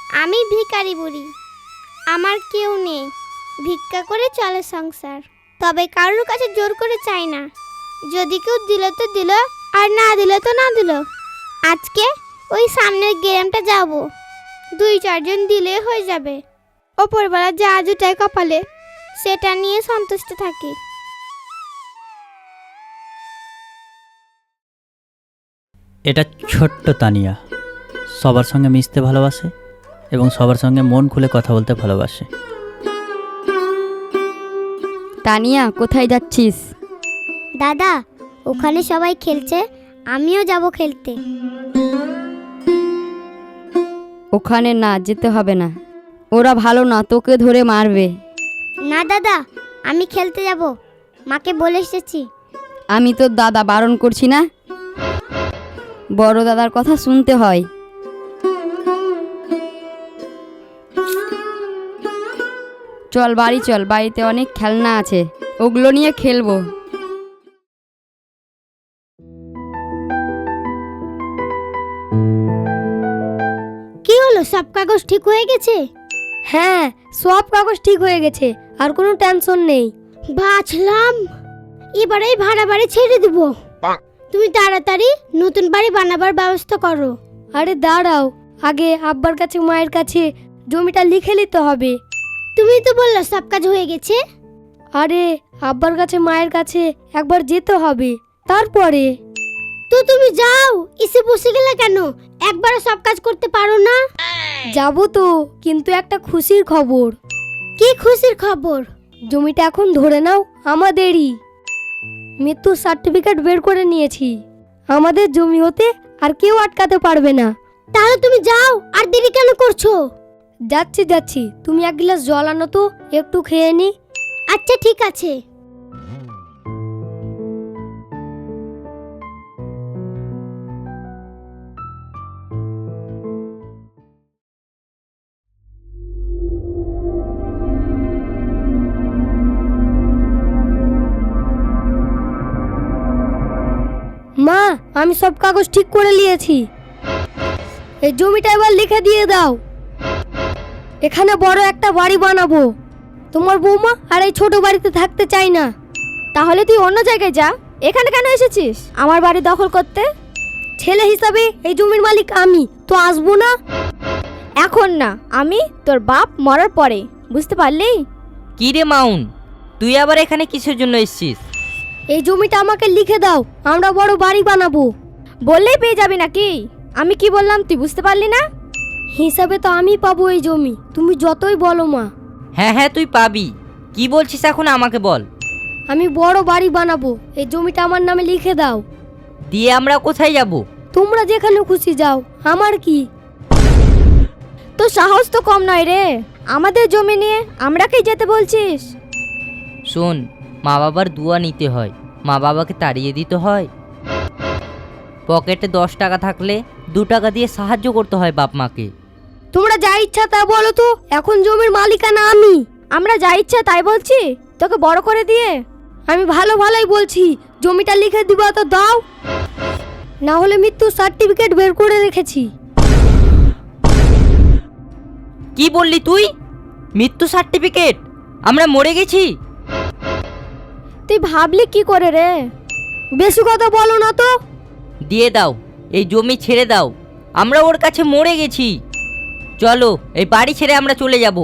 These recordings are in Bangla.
আমি ভিখারি বুড়ি, আমার কেউ নেই, ভিক্ষা করে চলে সংসার। তবে কারোর কাছে জোর করে চাই না, যদি কেউ দিল তো দিল, আর না দিল তো না দিল। আজকে ওই সামনের গ্রামটা যাব, 2-4 জন দিলে হয়ে যাবে। ওপরবেলা যা জুটায় কপালে সেটা নিয়ে সন্তুষ্ট থাকি। এটা ছোট্ট তানিয়া, সবার সঙ্গে মিশতে ভালোবাসে এবং সবার সঙ্গে মন খুলে কথা বলতে ভালোবাসে। তানিয়া, কোথায় যাচ্ছিস? দাদা, ওখানে সবাই খেলছে, আমিও যাব খেলতে। ওখানে না, যেতে হবে না, ওরা ভালো না, তোকে ধরে মারবে। না দাদা, আমি খেলতে যাব, মাকে বলে এসেছি। আমি তোর দাদা, বারণ করছি না? বড় দাদার কথা শুনতে হয়। চল বাড়ি চল, বাড়িতে অনেক খেলনা আছে, ওগুলো নিয়ে খেলবো। কি হলো, সব কাগজ ঠিক হয়ে গেছে? হ্যাঁ, সব কাগজ ঠিক হয়ে গেছে, আর কোনো টেনশন নেই। বাঁচলাম, এবারেই ভাড়া বাড়ি ছেড়ে দিব। তুমি তাড়াতাড়ি নতুন বাড়ি বানাবার ব্যবস্থা করো। আরে দাঁড়াও, আগে আব্বার কাছে মায়ের কাছে জমিটা লিখে নিতে হবে। তুমি তো বললে সব কাজ হয়ে গেছে। আরে আব্বার কাছে মায়ের কাছে একবার যেতে হবে, তারপরে। তো তুমি যাও, এসে বসে গেলে কেন? একবারে সব কাজ করতে পারো না? যাবো তো, কিন্তু একটা খুশির খবর। কি খুশির খবর? জমিটা এখন ধরে নাও আমাদেরই। মৃত্যুর সার্টিফিকেট বের করে নিয়েছি, আমাদের জমি হতে আর কেউ আটকাতে পারবে না। তাহলে তুমি যাও, আর দেরি কেন করছো? যাচ্ছি যাচ্ছি, তুমি এক গ্লাস জল আনো তো, একটু খেয়ে নি। আচ্ছা ঠিক আছে। মা, আমি সব কাগজ ঠিক করে নিয়েছি, এই জমিটা এবার লিখে দিয়ে দাও। এখানে বড় একটা বাড়ি বানাবো, তোমার বৌমা আর এই ছোট বাড়িতে থাকতে চাই না। তাহলে তুই অন্য জায়গায় যা, এখানে কেন এসেছিস আমার বাড়ি দখল করতে? ছেলে হিসাবে এই জমির মালিক আমি, তো আসবো না? এখন না, আমি তোর বাপ মরার পরে, বুঝতে পারলি? কি রে মাউন, তুই আবার এখানে কিসের জন্য এসেছিস? এই জমিটা আমাকে লিখে দাও, আমরা বড় বাড়ি বানাবো। বললেই পেয়ে যাবি নাকি? আমি কি বললাম তুই বুঝতে পারলি না? হিসাবে তো আমি পাবো এই জমি, তুমি যতই বলো মা। হ্যাঁ হ্যাঁ, তুই পাবি। কি বলছিস এখন আমাকে বল। আমি বড় বাড়ি বানাবো, এই জমিটা আমার নামে লিখে দাও। দিয়ে আমরা কোথায় যাব? তোমরা যেখানে খুশি যাও, আমার কি। তো সাহস তো কম নয় রে, আমাদের জমি নিয়ে আমরাকেই যেতে বলছিস? শোন, মা বাবার দুয়া নিতে হয়, মা বাবাকে তাড়িয়ে দিতে হয়। পকেটে 10 টাকা থাকলে 2 টাকা দিয়ে সাহায্য করতে হয় বাপ মাকে। তোমরা যা ইচ্ছা তা বলো তো, এখন জমির মালিকানা আমি। আমরা যা ইচ্ছা তাই বলছি, তোকে বড় করে দিয়ে? আমি ভালো ভালোই বলছি, জমিটা লিখে দিবা তো দাও, না হলে মৃত্যুর সার্টিফিকেট বের করে রেখেছি। কি বললি তুই? মৃত্যু সার্টিফিকেট? আমরা মরে গেছি? তুই ভাবলি কি করে রে? বেশি কথা বলো না তো। দিয়ে দাও, এই জমি ছেড়ে দাও, আমরা ওর কাছে মরে গেছি। চলো, এই বাড়ি ছেড়ে আমরা চলে যাব।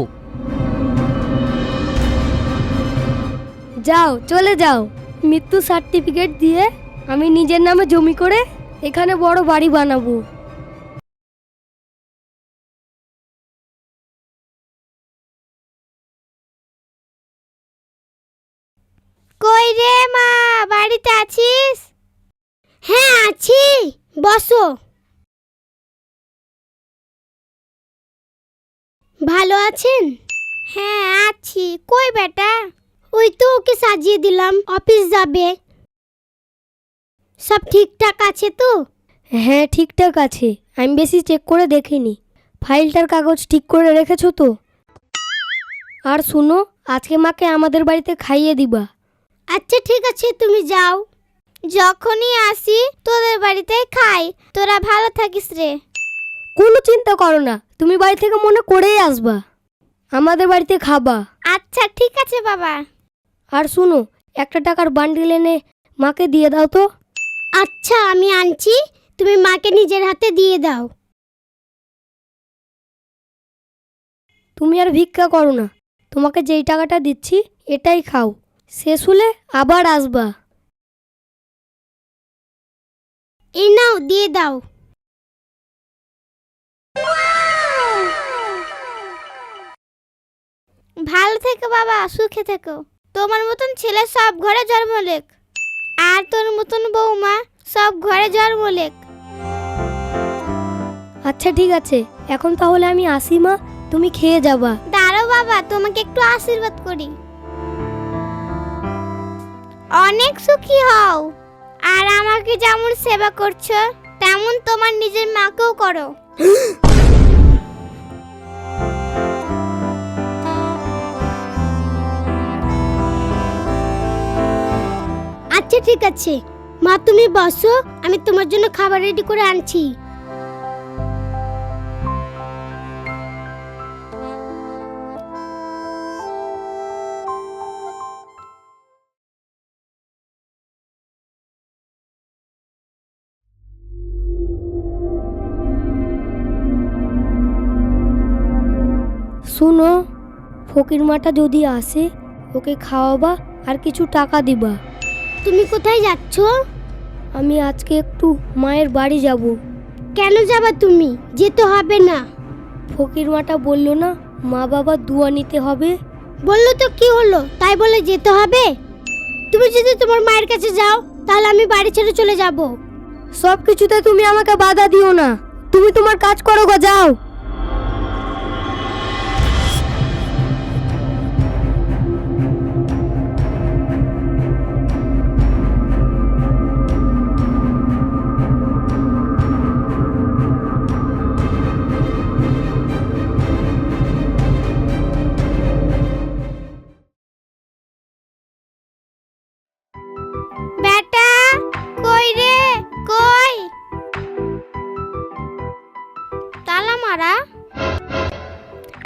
যাও, চলে যাও। মৃত্যু সার্টিফিকেট দিয়ে আমি নিজের নামে জমি করে এখানে বড় বাড়ি বানাবো। কই রে মা, বাড়িতে আছিস? হ্যাঁ আছি, বসো। ভালো আছেন? হ্যাঁ আছি। কই বেটা? ওই তো ওকে সাজিয়ে দিলাম, অফিস যাবে। সব ঠিকঠাক আছে তো? হ্যাঁ ঠিকঠাক আছে, আমি বেশি চেক করে দেখিনি। ফাইলটার কাগজ ঠিক করে রেখেছো তো? আর শুনো, আজকে মাকে আমাদের বাড়িতে খাইয়ে দিবা। আচ্ছা ঠিক আছে, তুমি যাও। যখনই আসি তোদের বাড়িতে খাই। তোরা ভালো থাকিস রে। কোনো চিন্তা করো না, তুমি বাড়ি থেকে মনে করেই আসবা, আমাদের বাড়িতে খাবা। আচ্ছা ঠিক আছে বাবা। আর শুনো, 1 টাকার বান্ডিল এনে মাকে দিয়ে দাও তো। আচ্ছা আমি আনছি, তুমি মাকে নিজের হাতে দিয়ে দাও। তুমি আর ভিক্ষা করো না, তোমাকে যেই টাকাটা দিচ্ছি এটাই খাও, শেষ হলে আবার আসবা। এই নাও দিয়ে দাও। ভালো থেকো বাবা, সুখে থেকো। তোমার মতন ছেলে সব ঘরে জন্ম লেখ, আর তোর মতন বৌমা সব ঘরে জন্ম লেখ। আচ্ছা ঠিক আছে, এখন তাহলে আমি আসি মা, তুমি খেয়ে যাবা। দাঁড়াও বাবা, তোমাকে একটু আশীর্বাদ করি। অনেক সুখী হও, আর আমাকে যেমন সেবা করছো তেমন তোমার নিজের মাকেও করো। আচ্ছা ঠিক আছে মা, তুমি বসো, আমি তোমার জন্য খাবার রেডি করে আনছি। শুনো, ফকির মাটা যদি আসে ওকে খাওয়াবা আর কিছু টাকা দিবা। তুমি কোথায় যাচ্ছ? আমি আজকে একটু মায়ের বাড়ি যাব। কেন যাবা তুমি? যেতে হবে না। ফকির মাটা বলল না মা বাবার দোয়া নিতে হবে। বললো তো কি হলো, তাই বলে যেতে হবে? তুমি যদি তোমার মায়ের কাছে যাও তাহলে আমি বাড়ি ছেড়ে চলে যাব। সব কিছুতে তুমি আমাকে বাধা দিও না, তুমি তোমার কাজ করো গো, যাও। বেটা কই রে, কই? তালা মারা।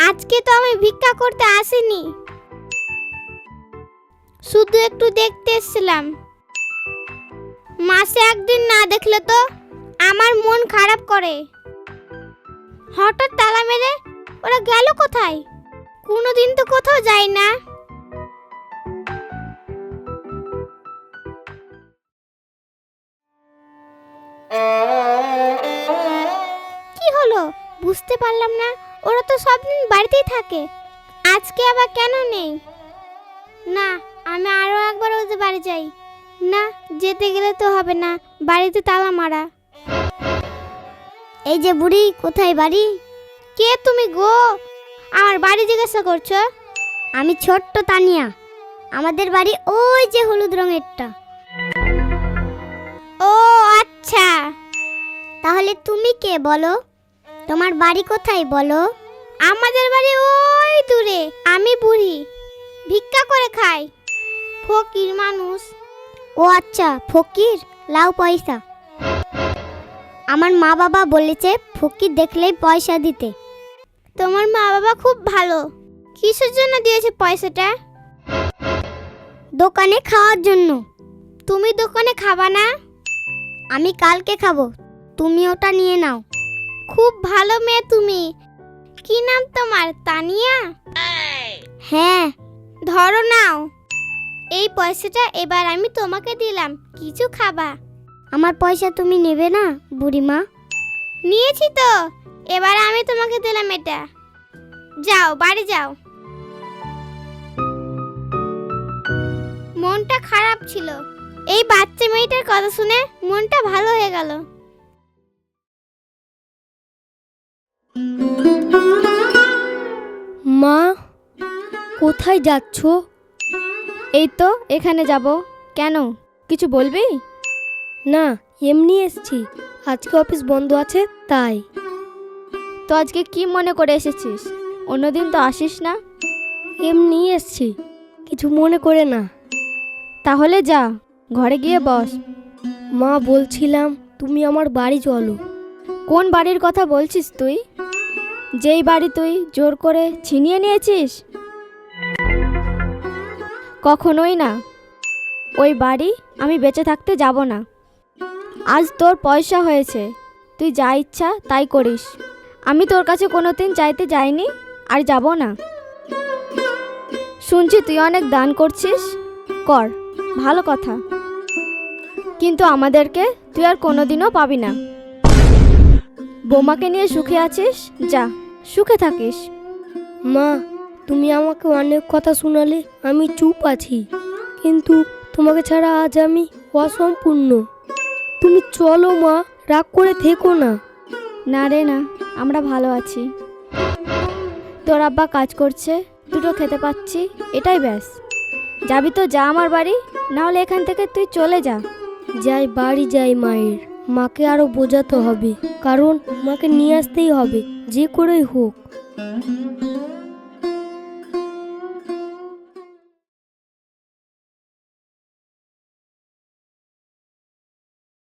আজকে তো আমি ভিক্ষা করতে আসিনি, শুধু একটু দেখতে এসেছিলাম। মাসে একদিন না দেখলে তো আমার মন খারাপ করে। হঠাৎ তালা মেরে ওরা গেল কোথায়? কোনোদিন তো কোথাও যায় না। কি হলো বুঝতে পারলাম না, ওরা তো সব দিন বাড়িতেই থাকে, আজকে আবার কেন নেই? না, আমি আরো একবার ওদের বাড়ি যাই। না, যেতে গেলে তো হবে না, বাড়িতে তালা মারা। এই যে বুড়ি, কোথায় বাড়ি? কে তুমি গো? আমার বাড়ি জিজ্ঞাসা করছো? আমি ছোট্ট তানিয়া, আমাদের বাড়ি ওই যে হলুদ রঙেরটা। ও আচ্ছা, তাহলে তুমি কে বলো? তোমার বাড়ি কোথায় বলো? আমাদের বাড়ি ওই দূরে। আমি বুড়ি, ভিক্ষা করে খাই, ফকির মানুষ। ও আচ্ছা, ফকির, লাও পয়সা। আমার মা বাবা বলেছে ফকির দেখলেই পয়সা দিতে। তোমার মা বাবা খুব ভালো। কিসের জন্য দিয়েছে পয়সাটা? দোকানে খাওয়ার জন্য। তুমি দোকানে খাবা না? আমি কালকে খাবো, তুমি ওটা নিয়ে নাও। খুব ভালো মেয়ে তুমি। কি নাম তোমার? তানিয়া? হ্যাঁ। ধরো নাও, এই পয়সাটা এবার আমি তোমাকে দিলাম, কিছু খাবা। আমার পয়সা তুমি নেবে না বুড়িমা? নিয়েছি তো, এবার আমি তোমাকে দিলাম এটা। যাও বাড়ি যাও। মনটা খারাপ ছিল, এই বাচ্চা মেয়েটার কথা শুনে মনটা ভালো হয়ে গেল। মা, কোথায় যাচ্ছ? এই তো এখানে যাব। কেন, কিছু বলবি? না, এমনি এসছি, আজকে অফিস বন্ধ আছে তাই। তো আজকে কি মনে করে এসেছিস? অন্যদিন তো আসিস না। এমনি এসছি, কিছু মনে করে না। তাহলে যা, ঘরে গিয়ে বস। মা, বলছিলাম তুমি আমার বাড়ি চলো, কোন বাড়ির কথা বলছিস তুই? যেই বাড়ি তুই জোর করে ছিনিয়ে নিয়েছিস? কখনোই না। ওই বাড়ি আমি বেঁচে থাকতে যাব না। আজ তোর পয়সা হয়েছে, তুই যা ইচ্ছা তাই করিস। আমি তোর কাছে কোনোদিন চাইতে যাইনি, আর যাব না। শুনছি তুই অনেক দান করছিস, কর, ভালো কথা। কিন্তু আমাদেরকে তুই আর কোনোদিনও পাবি না। বোমাকে নিয়ে সুখে আছিস, যা সুখে থাকিস। মা, তুমি আমাকে অনেক কথা শোনালে, আমি চুপ আছি, কিন্তু তোমাকে ছাড়া আজ আমি অসম্পূর্ণ। তুমি চলো মা, রাগ করে থেকো না। না রে না, আমরা ভালো আছি। তোর আব্বা কাজ করছে, দুটো খেতে পাচ্ছি, এটাই ব্যাস। যাবি তো যা আমার বাড়ি, না হলে এখান থেকে তুই চলে যা। যাই, বাড়ি যাই মায়ের। মাকে আরো বোঝাতে হবে, কারণ মাকে নিয়ে আসতেই হবে যে করেই হোক।